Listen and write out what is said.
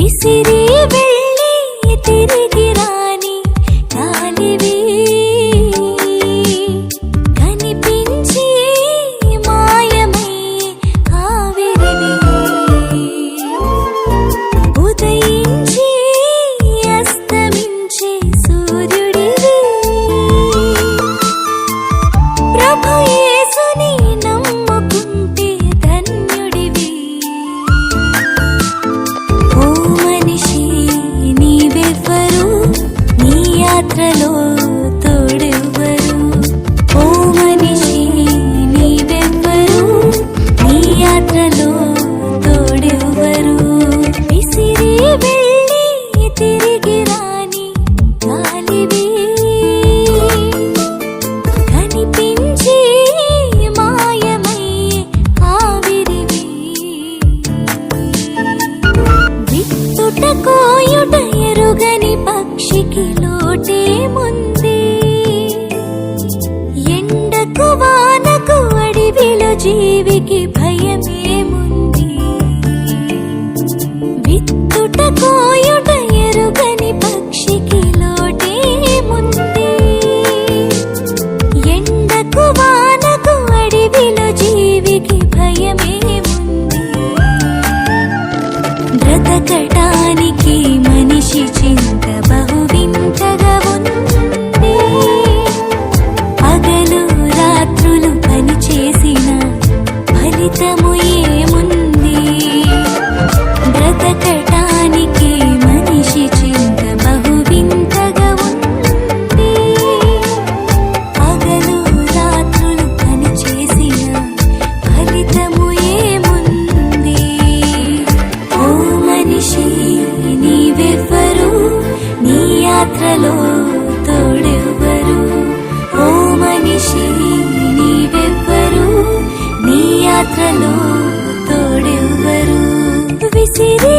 విసిరి వెళ్ళి తిరిగి రాని గాలివి, కనిపించి మాయమై ఆవిరివి, ఉదయించి అస్తమించే సూర్యుడివి, ప్రభు యేసుని నమ్ముకుంటే ధన్యుడివి. ఓ మనిషి నీవెవ్వరు, నీ యాత్రలో తోడెవ్వరు. ఓ మనిషి నీవెవ్వరు, నీ యాత్రలో తోడెవ్వరు. విసిరి వెళ్ళి తిరిగి రాని గాలివి, కనిపించి మాయమై ఆవిరివి, విత్తుట కోయుట ఎరుగని పక్షికి లోటేముంది, ఎండకు వానకు అడవిలో జీవికి భయమేముంది. విత్తుట కోయుట ఎరుగని పక్షికి లోటేముంది, ఎండకు వానకు అడవిలో జీవికి భయమేముంది. బ్రతకటానికి మనిషి చింత బహు వింతగా ఉంది, పగలు రాత్రులు పని చేసిన ఫలితము ఏముంది. బ్రతకటానికి మనిషి చింత బహు వింతగా ఉంది, పగలు రాత్రులు పని చేసిన ఫలితము ఏముంది. ఓ మనిషి నీవెవ్వరు, నీ యాత్రలో తోడెవ్వరు. ఓ మనిషి నీవెవ్వరు, నీ యాత్రలో తోడెవ్వరు. విసిరి